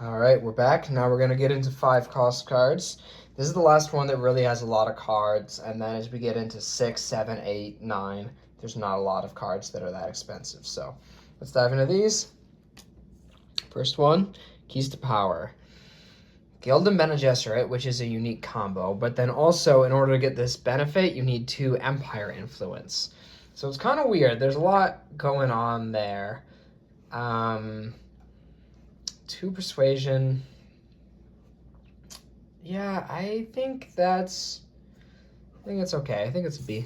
All right, we're back. Now we're going to get into 5 cost cards. This is the last one that really has a lot of cards, and then as we get into 6, 7, 8, 9, there's not a lot of cards that are that expensive. So let's dive into these. First one, Keys to Power. Guild and Bene Gesserit, which is a unique combo, but then also in order to get this benefit, you need 2 Empire influence. So it's kind of weird. There's a lot going on there. 2 persuasion. Yeah, I think it's okay. I think it's a B.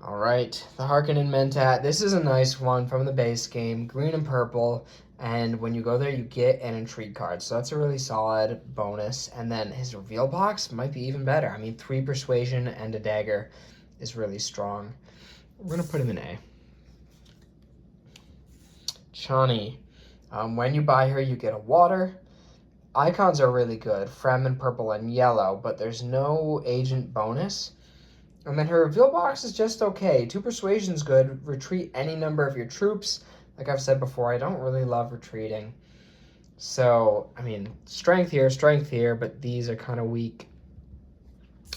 All right, the Harkonnen Mentat. This is a nice one from the base game, green and purple. And when you go there, you get an intrigue card. So that's a really solid bonus. And then his reveal box might be even better. I mean, 3 persuasion and a dagger is really strong. We're going to put him in A. Chani. When you buy her, you get a water. Icons are really good, Frem in purple and yellow, but there's no agent bonus. And then her reveal box is just okay. 2 persuasion's good. Retreat any number of your troops. Like I've said before, I don't really love retreating. So, I mean, strength here, but these are kind of weak.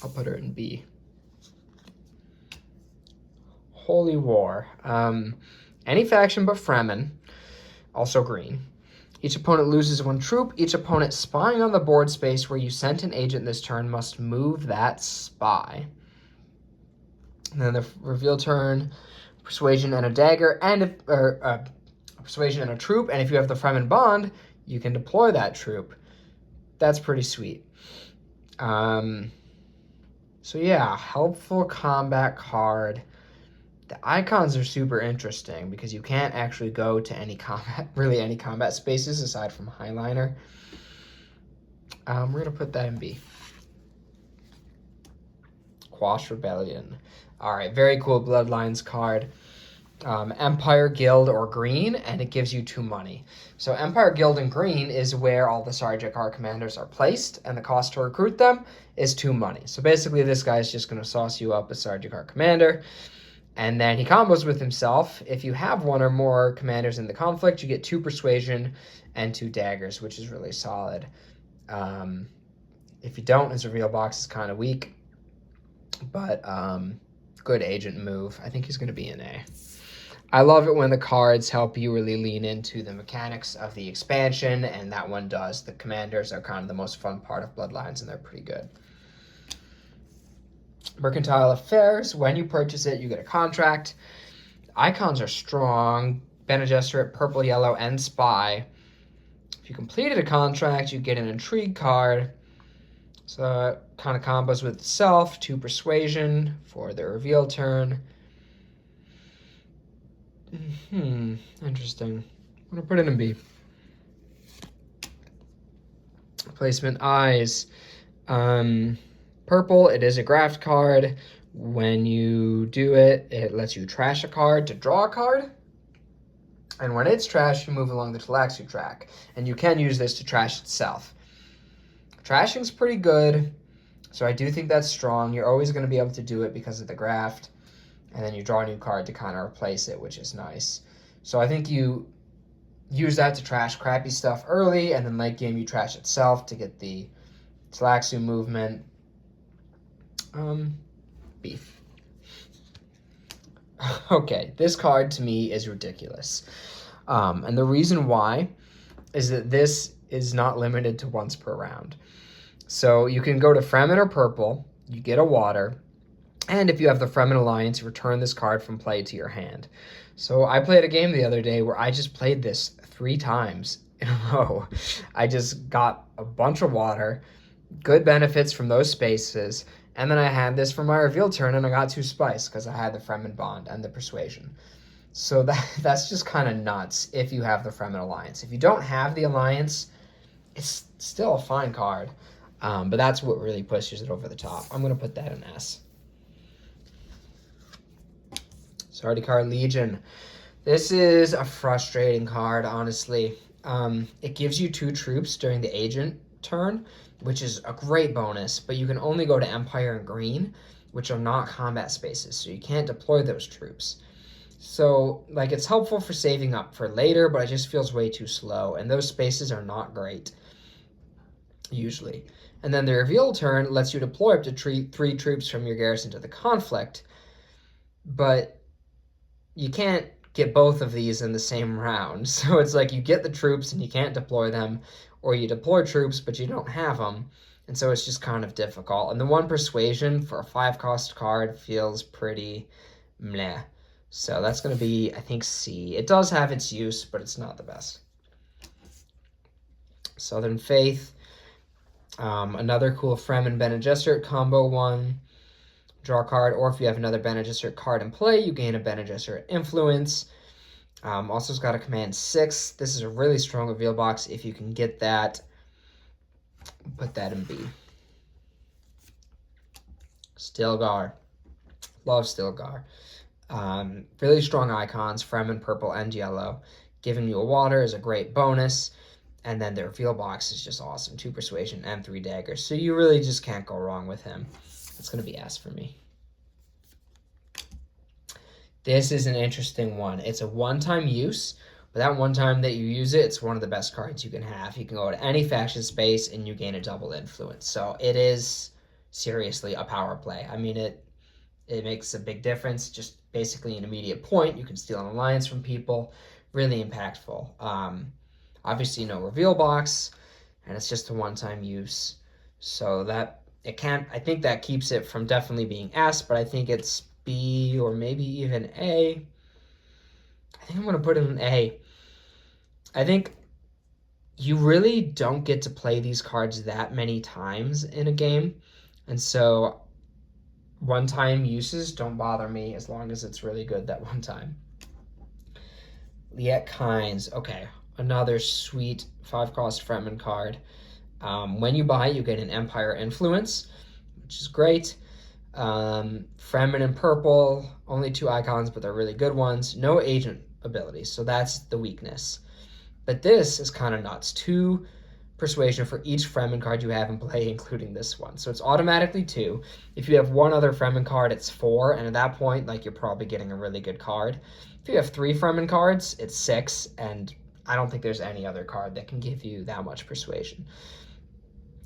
I'll put her in B. Holy War. Any faction but Fremen, also green. Each opponent loses 1 troop. Each opponent spying on the board space where you sent an agent this turn must move that spy. And then the reveal turn, persuasion and a dagger, and persuasion and a troop. And if you have the Fremen bond, you can deploy that troop. That's pretty sweet. So yeah, helpful combat card. The icons are super interesting because you can't actually go to any combat spaces aside from Highliner. We're going to put that in B. Quash Rebellion. All right, very cool Bloodlines card. Empire, Guild, or Green, and it gives you 2 money. So Empire, Guild, and Green is where all the Sardaukar commanders are placed, and the cost to recruit them is 2 money. So basically, this guy is just going to sauce you up a Sardaukar commander, and then he combos with himself. If you have 1 or more commanders in the conflict, you get 2 persuasion and 2 daggers, which is really solid. If you don't, his reveal box is kind of weak, but good agent move. I think he's going to be an A. I love it when the cards help you really lean into the mechanics of the expansion, and that one does. The commanders are kind of the most fun part of Bloodlines, and they're pretty good. Mercantile Affairs. When you purchase it, you get a contract. Icons are strong. Bene Gesserit, purple, yellow, and spy. If you completed a contract, you get an intrigue card. So it kind of combos with itself. 2 persuasion for the reveal turn. Interesting. I'm going to put it in B. Placement Eyes. Purple, it is a graft card. When you do it, it lets you trash a card to draw a card. And when it's trashed, you move along the Talaxu track. And you can use this to trash itself. Trashing's pretty good, so I do think that's strong. You're always going to be able to do it because of the graft. And then you draw a new card to kind of replace it, which is nice. So I think you use that to trash crappy stuff early, and then late game you trash itself to get the Talaxu movement. B. Okay, this card to me is ridiculous. And the reason why is that this is not limited to once per round. So you can go to Fremen or purple, you get a water, and if you have the Fremen Alliance, return this card from play to your hand. So I played a game the other day where I just played this 3 times in a row. I just got a bunch of water, good benefits from those spaces, and then I had this for my reveal turn, and I got 2 spice because I had the Fremen Bond and the Persuasion. So that's just kind of nuts if you have the Fremen Alliance. If you don't have the Alliance, it's still a fine card. But that's what really pushes it over the top. I'm going to put that in S. Sardaukar Legion. This is a frustrating card, honestly. It gives you 2 troops during the agent turn, which is a great bonus, but you can only go to Empire and Green, which are not combat spaces, so you can't deploy those troops. So, like, it's helpful for saving up for later, but it just feels way too slow, and those spaces are not great, usually. And then the reveal turn lets you deploy up to three troops from your garrison to the conflict, but you can't get both of these in the same round. So it's like you get the troops and you can't deploy them, or you deploy troops but you don't have them. And so it's just kind of difficult. And the one persuasion for a 5-cost card feels pretty meh. So that's going to be, I think, C. It does have its use, but it's not the best. Southern Faith. Another cool Fremen Bene Gesserit combo one. Draw a card, or if you have another Bene Gesserit card in play, you gain a Bene Gesserit influence. Also, it's got a command 6. This is a really strong reveal box. If you can get that, put that in B. Stilgar. Love Stilgar. Really strong icons, Fremen, purple, and yellow. Giving you a water is a great bonus. And then the reveal box is just awesome. 2 persuasion and 3 daggers. So you really just can't go wrong with him. It's going to be S for me. This is an interesting one. It's a one-time use, but that one time that you use it, it's one of the best cards you can have. You can go to any faction space and you gain a double influence. So it is seriously a power play. I mean, it makes a big difference. Just basically an immediate point. You can steal an alliance from people. Really impactful. Obviously, no reveal box, and it's just a one-time use. So that it can't. I think that keeps it from definitely being S, but I think it's B or maybe even A. I think I'm gonna put it in A. I think you really don't get to play these cards that many times in a game, and so one-time uses don't bother me as long as it's really good that one time. Liet Kynes. Okay. Another sweet 5-cost Fremen card. When you buy, you get an Empire influence, which is great. Fremen in purple, only 2 icons, but they're really good ones. No agent abilities, so that's the weakness. But this is kind of nuts. 2 persuasion for each Fremen card you have in play, including this one. So it's automatically 2. If you have one other Fremen card, it's 4, and at that point, like, you're probably getting a really good card. If you have 3 Fremen cards, it's 6, and I don't think there's any other card that can give you that much persuasion.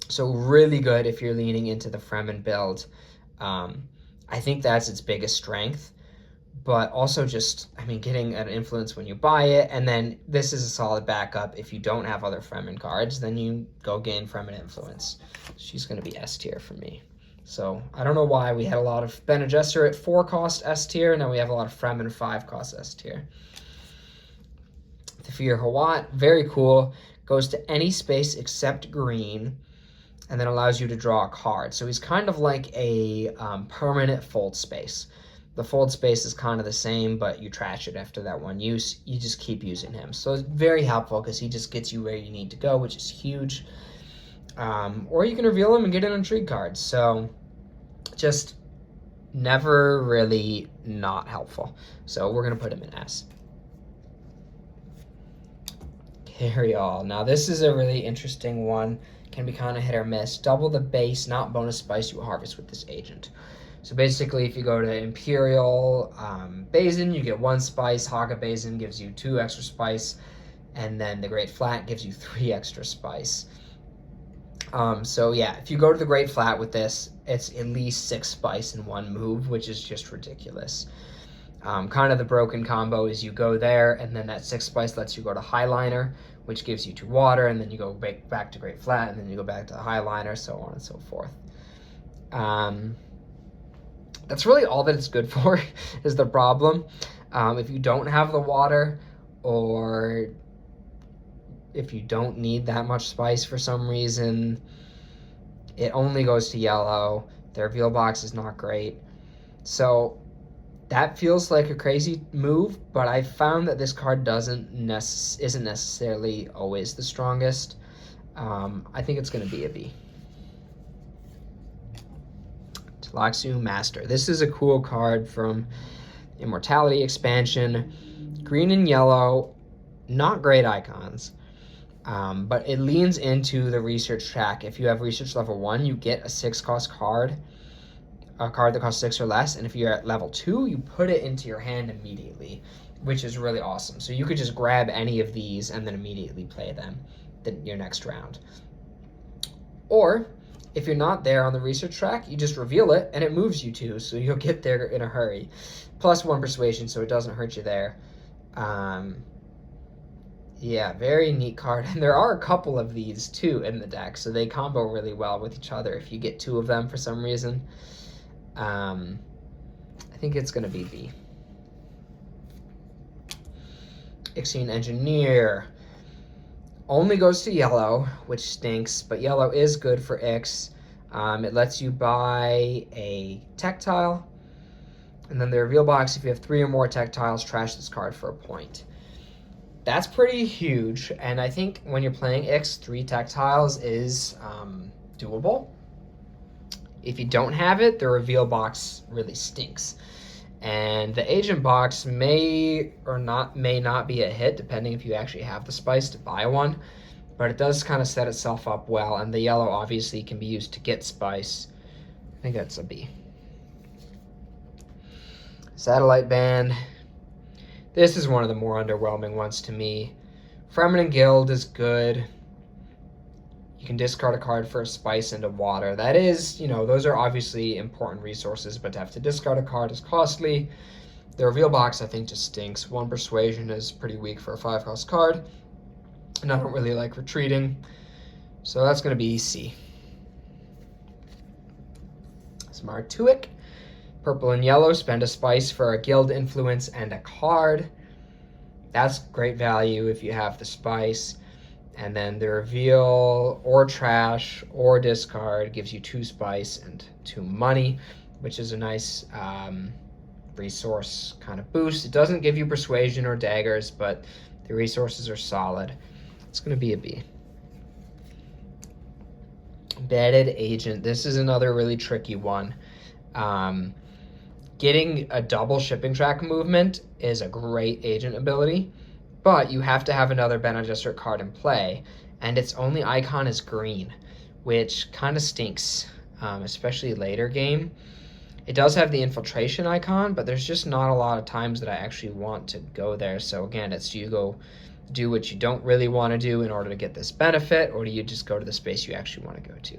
So really good if you're leaning into the Fremen build. I think that's its biggest strength. But also just, I mean, getting an influence when you buy it. And then this is a solid backup. If you don't have other Fremen cards, then you go gain Fremen influence. She's going to be S tier for me. So I don't know why we had a lot of Bene Gesserit 4-cost S tier. Now we have a lot of Fremen 5-cost S tier. Thafir Hawat, very cool. Goes to any space except green, and then allows you to draw a card. So he's kind of like a permanent fold space. The fold space is kind of the same, but you trash it after that one use. You just keep using him. So it's very helpful because he just gets you where you need to go, which is huge. Or you can reveal him and get an intrigue card. So just never really not helpful. So we're going to put him in S. Carry all. Now this is a really interesting one. Can be kind of hit or miss. Double the base, not bonus spice you harvest with this agent. So basically, if you go to Imperial Bazin, you get 1 spice. Haga Bazin gives you 2 extra spice. And then the Great Flat gives you 3 extra spice. So yeah, if you go to the Great Flat with this, it's at least 6 spice in 1 move, which is just ridiculous. Kind of the broken combo is you go there, and then that 6 spice lets you go to Highliner, which gives you 2 water, and then you go back to Great Flat, and then you go back to the Highliner, so on and so forth. That's really all that it's good for, is the problem. If you don't have the water, or if you don't need that much spice for some reason, it only goes to yellow. The reveal box is not great. So that feels like a crazy move, but I found that this card isn't necessarily always the strongest. I think it's going to be a B. Tlaxu Master. This is a cool card from Immortality expansion. Green and yellow, not great icons, but it leans into the research track. If you have research level 1, you get a 6-cost card. a card that costs 6 or less, and if you're at level 2, you put it into your hand immediately, which is really awesome. So you could just grab any of these and then immediately play them your next round. Or if you're not there on the research track, you just reveal it and it moves you 2, so you'll get there in a hurry. Plus 1 persuasion, so it doesn't hurt you there. Yeah, very neat card. And there are a couple of these too in the deck, so they combo really well with each other if you get 2 of them for some reason. I think it's going to be B. Ixion Engineer only goes to yellow, which stinks, but yellow is good for Ix. It lets you buy a tech tile, and then the reveal box, if you have 3 or more tech tiles, trash this card for a point. That's pretty huge, and I think when you're playing Ix, 3 tech tiles is doable. If you don't have it, the reveal box really stinks. And the agent box may not be a hit, depending if you actually have the spice to buy one. But it does kind of set itself up well, and the yellow obviously can be used to get spice. I think that's a B. Satellite Band. This is one of the more underwhelming ones to me. Fremen Guild is good. You can discard a card for a spice into water. That is, those are obviously important resources, but to have to discard a card is costly. The reveal box, I think, just stinks. 1 persuasion is pretty weak for a 5-cost card, and I don't really like retreating, so that's going to be C. Smartuik. Purple and yellow, spend a spice for a guild influence and a card. That's great value if you have the spice. And then the reveal or trash or discard gives you 2 spice and 2 money, which is a nice resource kind of boost. It doesn't give you persuasion or daggers, but the resources are solid. It's going to be a B. Embedded Agent. This is another really tricky one. Getting a double shipping track movement is a great agent ability, but you have to have another Bene Gesserit card in play, and its only icon is green, which kind of stinks, especially later game. It does have the infiltration icon, but there's just not a lot of times that I actually want to go there. So again, it's do you go do what you don't really want to do in order to get this benefit, or do you just go to the space you actually want to go to?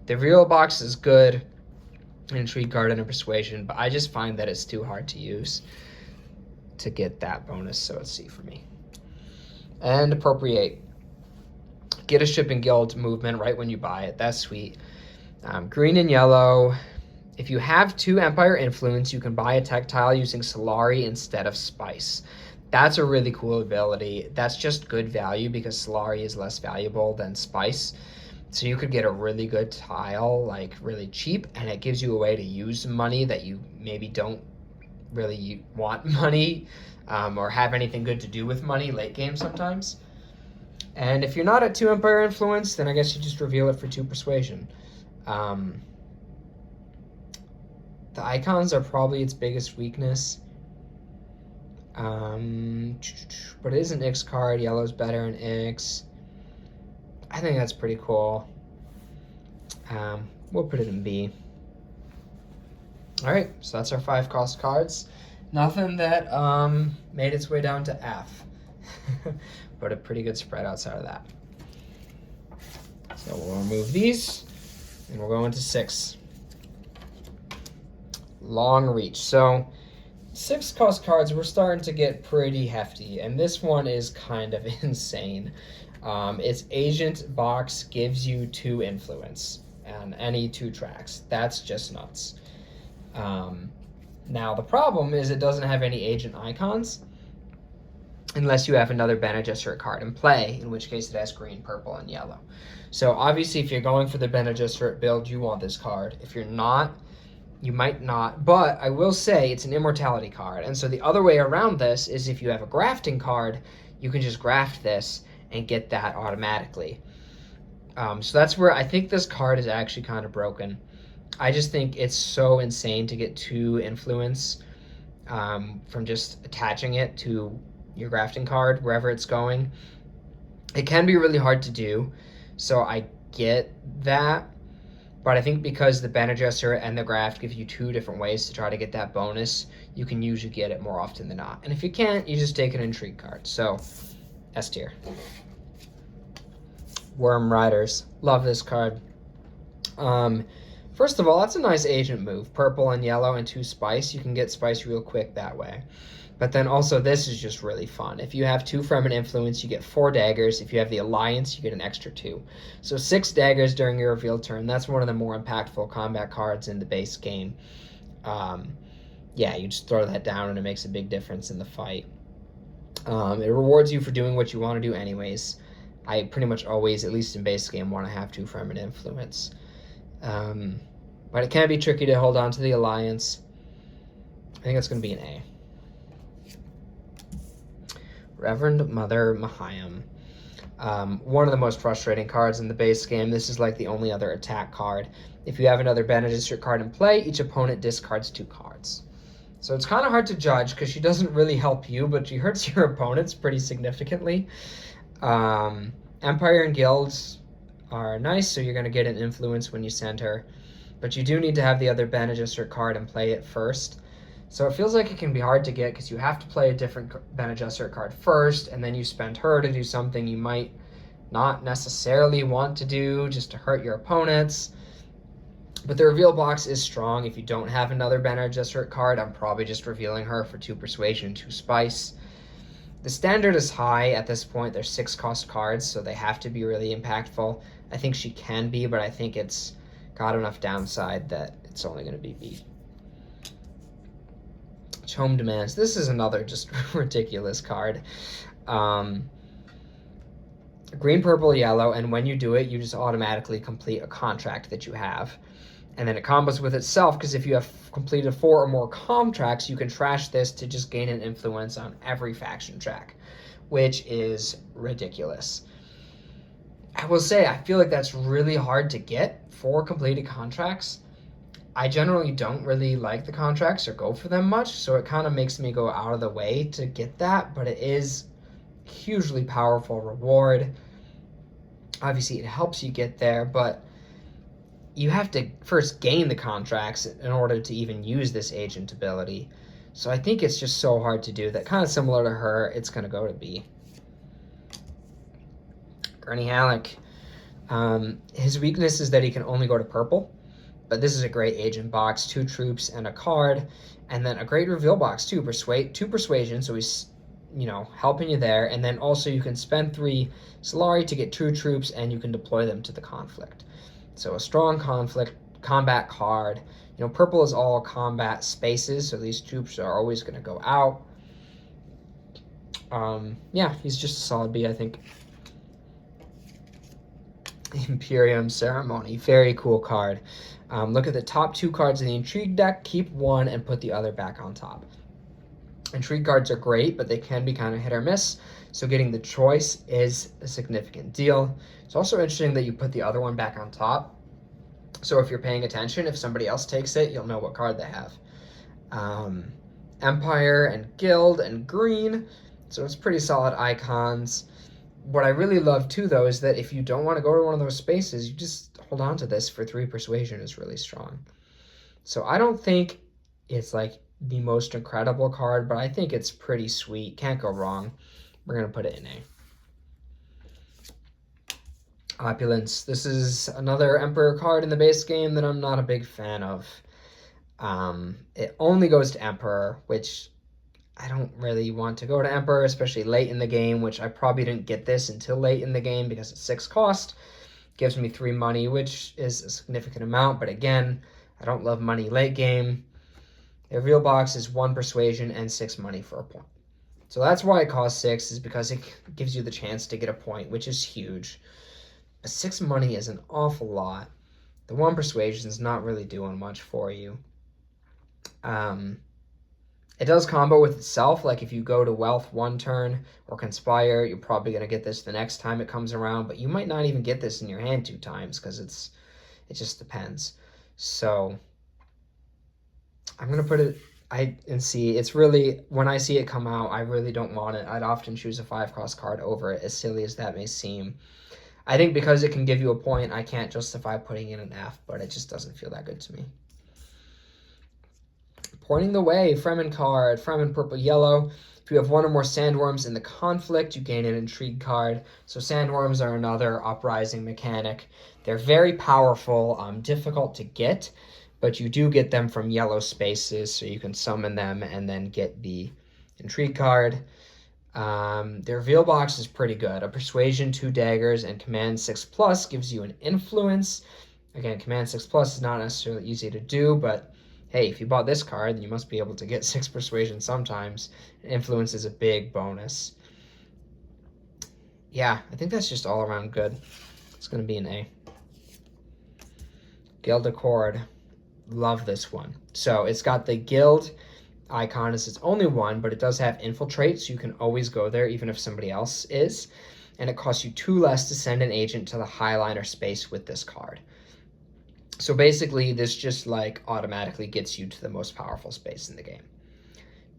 The reveal box is good. Intrigue card and a persuasion, but I just find that it's too hard to use to get that bonus, so it's C for me. And Appropriate. Get a shipping guild movement right when you buy it. That's sweet. Green and yellow. If you have 2 Empire influence, you can buy a tech tile using Solari instead of spice. That's a really cool ability. That's just good value because Solari is less valuable than spice. So you could get a really good tile, like really cheap, and it gives you a way to use money that you maybe don't really want money or have anything good to do with money late game sometimes. And if you're not at 2 Empire Influence, then I guess you just reveal it for 2 Persuasion. The icons are probably its biggest weakness. But it is an Ix card. Yellow's better in Ix. I think that's pretty cool. We'll put it in B. All right, so that's our 5-cost cards. Nothing that made its way down to F, but a pretty good spread outside of that. So we'll remove these, and we'll go into 6. Long Reach. So 6-cost cards, we're starting to get pretty hefty, and this one is kind of insane. Its agent box gives you 2 influence on any 2 tracks. That's just nuts. Now the problem is it doesn't have any agent icons unless you have another Bene Gesserit card in play, in which case it has green, purple, and yellow. So obviously if you're going for the Bene Gesserit build, you want this card. If you're not, you might not, but I will say it's an immortality card. And so the other way around this is if you have a grafting card, you can just graft this and get that automatically. So that's where I think this card is actually kind of broken. I just think it's so insane to get 2 influence from just attaching it to your grafting card wherever it's going. It can be really hard to do, so I get that, But I think because the Bene Gesserit and the Graft give you two different ways to try to get that bonus, you can usually get it more often than not. And if you can't, you just take an Intrigue card. So, S tier. Worm Riders. Love this card. First of all, that's a nice agent move. Purple and yellow and 2 spice. You can get spice real quick that way. But then also this is just really fun. If you have 2 Fremen Influence, you get 4 daggers. If you have the Alliance, you get an extra 2. So 6 daggers during your reveal turn. That's one of the more impactful combat cards in the base game. Yeah, you just throw that down and it makes a big difference in the fight. It rewards you for doing what you want to do anyways. I pretty much always, at least in base game, want to have 2 Fremen Influence. But it can be tricky to hold on to the Alliance. I think that's going to be an A. Reverend Mother Mahayam. One of the most frustrating cards in the base game. This is like the only other attack card. If you have another Bene Gesserit card in play, each opponent discards 2 cards. So it's kind of hard to judge because she doesn't really help you, but she hurts your opponents pretty significantly. Empire and Guilds are nice, so you're going to get an influence when you send her. But you do need to have the other Bene Gesserit card and play it first. So it feels like it can be hard to get because you have to play a different Bene Gesserit card first, and then you spend her to do something you might not necessarily want to do just to hurt your opponents. But the reveal box is strong. If you don't have another Bene Gesserit card, I'm probably just revealing her for 2 persuasion, 2 spice. The standard is high at this point. They're 6 cost cards, so they have to be really impactful. I think she can be, but I think it's got enough downside that it's only going to be B. Home Demands. This is another just ridiculous card. Green, purple, yellow, and when you do it, you just automatically complete a contract that you have. And then it combos with itself, because if you have completed 4 or more contracts, you can trash this to just gain an influence on every faction track, which is ridiculous. I will say, I feel like that's really hard to get 4 completed contracts. I generally don't really like the contracts or go for them much, so it kind of makes me go out of the way to get that, but it is hugely powerful reward. Obviously, it helps you get there, but you have to first gain the contracts in order to even use this agent ability. So I think it's just so hard to do that. Kind of similar to her, it's going to go to B. Gurney Halleck. His weakness is that he can only go to purple. But this is a great agent box, 2 troops and a card, and then a great reveal box too. 2 persuasion, so he's, helping you there, and then also you can spend 3 Solari to get 2 troops, and you can deploy them to the conflict. So a strong combat card. Purple is all combat spaces, so these troops are always going to go out. Yeah, he's just a solid B, I think. Imperium Ceremony, very cool card. Look at the top 2 cards in the Intrigue deck, keep 1 and put the other back on top. Intrigue cards are great, but they can be kind of hit or miss, so getting the choice is a significant deal. It's also interesting that you put the other one back on top, so if you're paying attention, if somebody else takes it, you'll know what card they have. Empire and Guild and green, so it's pretty solid icons. What I really love too, though, is that if you don't want to go to one of those spaces, you just hold on to this for 3 persuasion is really strong. So I don't think it's like the most incredible card, but I think it's pretty sweet. Can't go wrong. We're going to put it in A. Opulence. This is another Emperor card in the base game that I'm not a big fan of. It only goes to Emperor, which I don't really want to go to Emperor, especially late in the game, which I probably didn't get this until late in the game because it's 6 cost. Gives me 3 money, which is a significant amount, but again, I don't love money late game. The reveal box is 1 persuasion and 6 money for a point. So that's why it costs 6, is because it gives you the chance to get a point, which is huge. But 6 money is an awful lot. The 1 persuasion is not really doing much for you. It does combo with itself, like if you go to Wealth 1 turn or Conspire, you're probably going to get this the next time it comes around, but you might not even get this in your hand 2 times because it just depends. So I'm going to put it and see. It's really, when I see it come out, I really don't want it. I'd often choose a 5 cost card over it, as silly as that may seem. I think because it can give you a point, I can't justify putting in an F, but it just doesn't feel that good to me. Pointing the way, Fremen card, Fremen purple yellow. If you have one or more sandworms in the conflict, you gain an intrigue card. So sandworms are another uprising mechanic. They're very powerful, difficult to get, but you do get them from yellow spaces, so you can summon them and then get the intrigue card. Their reveal box is pretty good. A persuasion, 2 daggers, and command 6+ gives you an influence. Again, command 6+ is not necessarily easy to do, but hey, if you bought this card, then you must be able to get 6 persuasion sometimes. Influence is a big bonus. Yeah, I think that's just all around good. It's going to be an A. Guild Accord. Love this one. So it's got the guild icon as its only one, but it does have infiltrate, so you can always go there even if somebody else is. And it costs you 2 less to send an agent to the Highliner space with this card. So basically, this just like automatically gets you to the most powerful space in the game.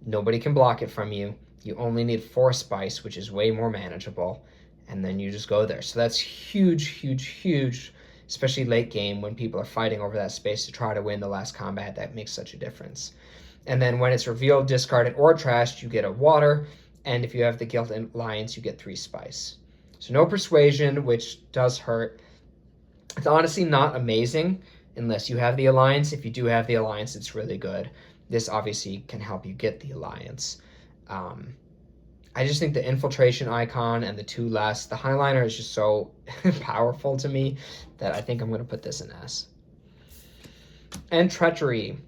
Nobody can block it from you. You only need 4 spice, which is way more manageable, and then you just go there. So that's huge, huge, huge, especially late game when people are fighting over that space to try to win the last combat. That makes such a difference. And then when it's revealed, discarded, or trashed, you get a water, and if you have the Guild Alliance, you get 3 spice. So no persuasion, which does hurt. It's honestly not amazing unless you have the Alliance. If you do have the Alliance, it's really good. This obviously can help you get the Alliance. I just think the infiltration icon and the 2 less, the Highliner is just so powerful to me that I think I'm going to put this in S. And Treachery.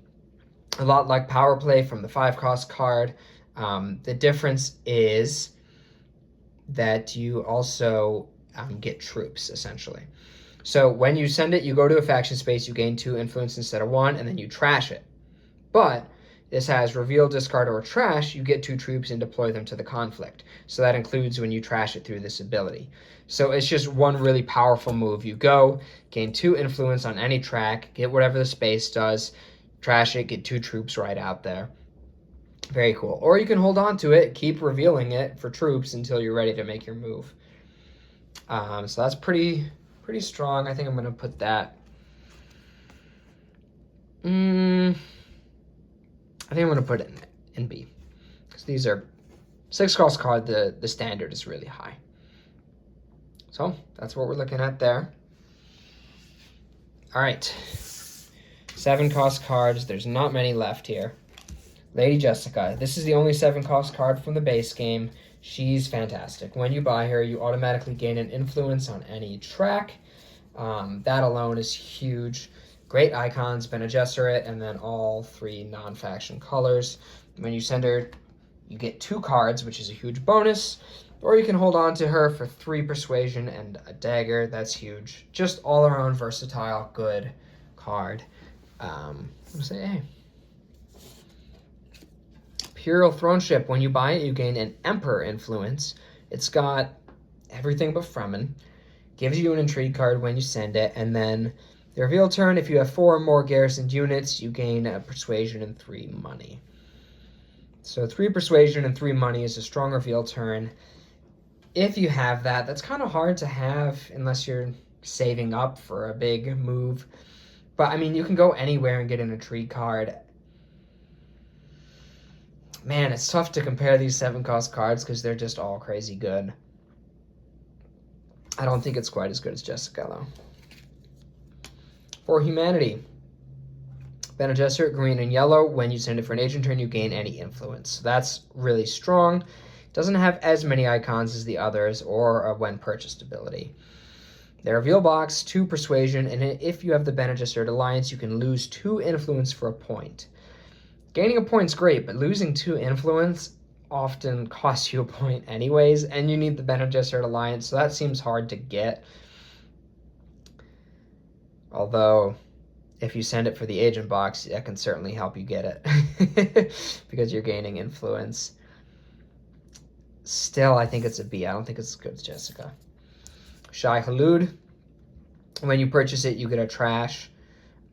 A lot like Power Play from the 5-cost card. The difference is that you also get troops, essentially. So when you send it, you go to a faction space, you gain 2 influence instead of 1, and then you trash it. But this has reveal, discard, or trash. You get 2 troops and deploy them to the conflict. So that includes when you trash it through this ability. So it's just one really powerful move. You go, gain 2 influence on any track, get whatever the space does, trash it, get 2 troops right out there. Very cool. Or you can hold on to it, keep revealing it for troops until you're ready to make your move. So that's pretty strong. I think I'm going to put that. I think I'm going to put it in B. Because these are 6-cost card, the standard is really high. So that's what we're looking at there. All right. 7-cost cards. There's not many left here. Lady Jessica. This is the only 7-cost card from the base game. She's fantastic. When you buy her, you automatically gain an influence on any track. That alone is huge. Great icons, Bene Gesserit, and then all 3 non-faction colors. When you send her, you get 2 cards, which is a huge bonus. Or you can hold on to her for 3 persuasion and a dagger. That's huge. Just all around versatile, good card. I'm going to say A. Imperial Throne Ship. When you buy it, you gain an Emperor influence. It's got everything but Fremen. Gives you an intrigue card when you send it. And then the reveal turn, if you have 4 or more garrisoned units, you gain a persuasion and 3 money. So 3 persuasion and 3 money is a strong reveal turn. If you have that, that's kind of hard to have unless you're saving up for a big move. But, I mean, you can go anywhere and get an intrigue card. Man, it's tough to compare these 7-cost cards because they're just all crazy good. I don't think it's quite as good as Jessica, though. For Humanity. Bene Gesserit, green and yellow. When you send it for an agent turn, you gain any influence. So that's really strong. Doesn't have as many icons as the others or a when purchased ability. The reveal box, 2 persuasion, and if you have the Bene Gesserit Alliance, you can lose 2 influence for a point. Gaining a point's great, but losing 2 influence often costs you a point anyways, and you need the Bene Gesserit Alliance, so that seems hard to get. Although, if you send it for the agent box, that can certainly help you get it because you're gaining influence. Still, I think it's a B. I don't think it's as good as Jessica. Shai Hulud. When you purchase it, you get a trash.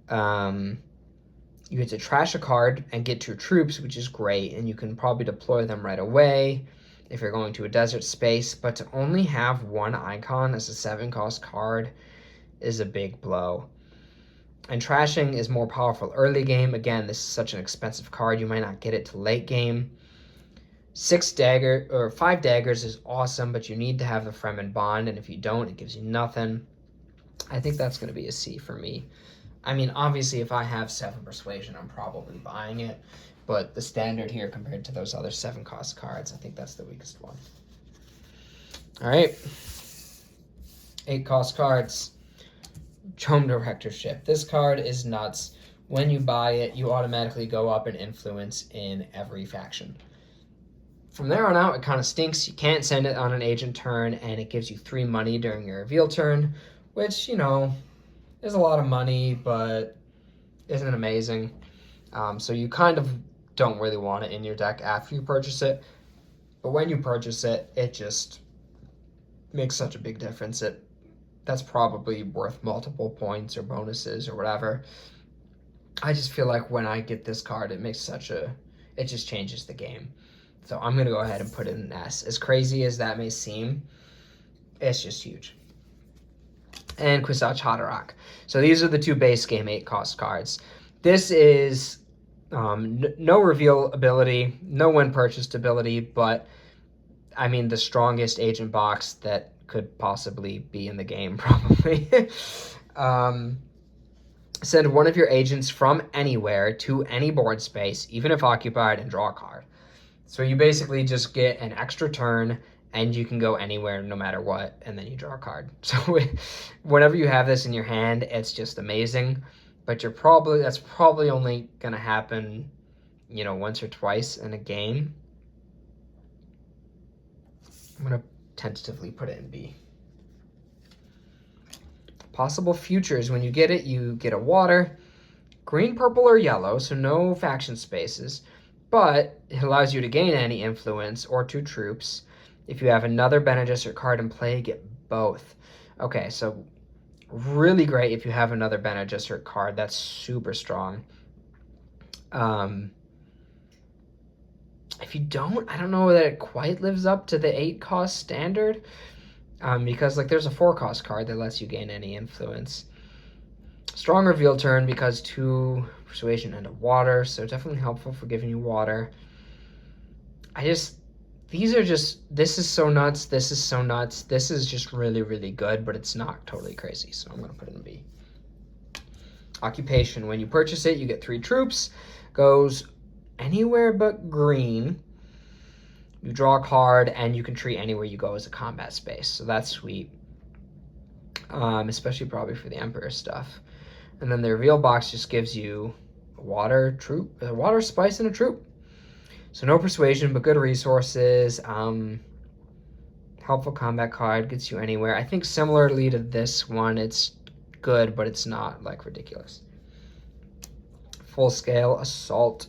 You get to trash a card and get 2 troops, which is great, and you can probably deploy them right away. if you're going to a desert space, but to only have one icon as a 7-cost card is a big blow. And trashing is more powerful early game. Again, this is such an expensive card, you might not get it to late game. 5 daggers is awesome, but you need to have the Fremen Bond, and if you don't, it gives you nothing. I think that's going to be a C for me. I mean, obviously, if I have 7 persuasion, I'm probably buying it. But the standard here compared to those other 7-cost cards, I think that's the weakest one. All right. 8-cost cards. Chome Directorship. This card is nuts. When you buy it, you automatically go up in influence in every faction. From there on out, it kind of stinks. You can't send it on an agent turn, and it gives you 3 money during your reveal turn, which, you know, is a lot of money, but isn't amazing. So you kind of don't really want it in your deck after you purchase it. But when you purchase it, it just makes such a big difference. That's probably worth multiple points or bonuses or whatever. I just feel like when I get this card, it just changes the game. So I'm going to go ahead and put it in an S. As crazy as that may seem, it's just huge. And Kwisatz Haderach. So these are the 2 base game 8-cost cards. This is no reveal ability, no when purchased ability, but I mean the strongest agent box that could possibly be in the game, probably. Send one of your agents from anywhere to any board space, even if occupied, and draw a card. So you basically just get an extra turn, and you can go anywhere no matter what, and then you draw a card. So whenever you have this in your hand, it's just amazing. But that's probably only going to happen, you know, once or twice in a game. I'm going to tentatively put it in B. Possible futures. When you get it, you get a water, green, purple, or yellow, so no faction spaces, but it allows you to gain any influence or 2 troops. If you have another Bene Gesserit card in play, get both. Okay, so really great if you have another Bene Gesserit card. That's super strong. If you don't, I don't know that it quite lives up to the 8-cost standard, because like there's a 4-cost card that lets you gain any influence. Strong reveal turn because 2 persuasion and a water, so definitely helpful for giving you water. This is so nuts, this is so nuts. This is just really, really good, but it's not totally crazy, so I'm going to put it in B. Occupation. When you purchase it, you get 3 troops. Goes anywhere but green. You draw a card, and you can treat anywhere you go as a combat space, so that's sweet. Especially probably for the Emperor stuff. And then the reveal box just gives you a water troop, a water spice, and a troop. So no persuasion, but good resources. Helpful combat card, gets you anywhere. I think similarly to this one, it's good, but it's not like ridiculous. Full scale assault.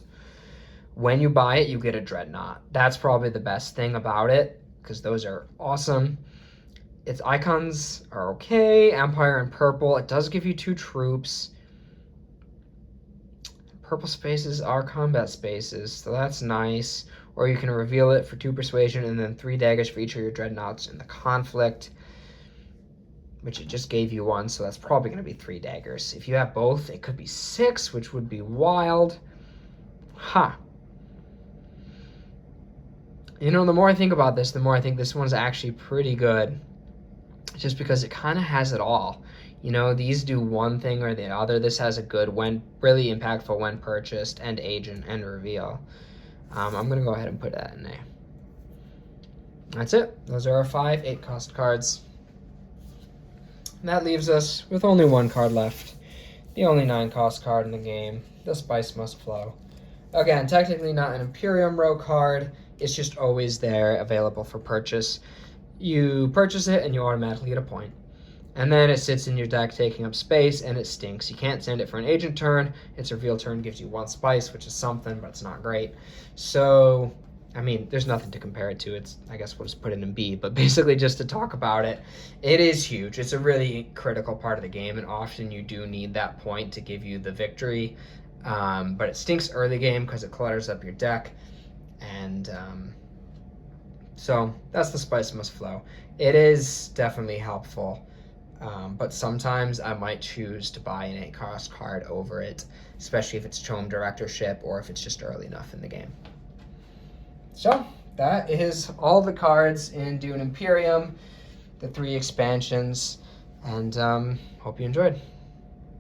When you buy it, you get a dreadnought. That's probably the best thing about it, because those are awesome. Its icons are okay. Empire and purple. It does give you 2 troops. Purple spaces are combat spaces, so that's nice. Or you can reveal it for 2 persuasion and then 3 daggers for each of your dreadnoughts in the conflict, which it just gave you 1, so that's probably going to be 3 daggers. If you have both, it could be 6, which would be wild. Ha! You know, the more I think about this, the more I think this one's actually pretty good. Just because it kind of has it all. You know, these do one thing or the other. This has a good, really impactful when purchased, and agent, and reveal. I'm going to go ahead and put that in there. That's it. Those are our 5 8-cost cards. And that leaves us with only 1 card left. The only 9-cost card in the game. The Spice Must Flow. Again, technically not an Imperium row card. It's just always there, available for purchase. You purchase it and you automatically get a point. And then it sits in your deck taking up space, and it stinks. You can't send it for an agent turn. Its reveal turn gives you 1 spice, which is something, but it's not great. So, I mean, there's nothing to compare it to. I guess we'll just put it in B, but basically just to talk about it, it is huge. It's a really critical part of the game, and often you do need that point to give you the victory. But it stinks early game because it clutters up your deck, and So that's the Spice Must Flow. It is definitely helpful, but sometimes I might choose to buy an 8-cost card over it, especially if it's Chome Directorship or if it's just early enough in the game. So that is all the cards in Dune Imperium, the 3 expansions, and hope you enjoyed.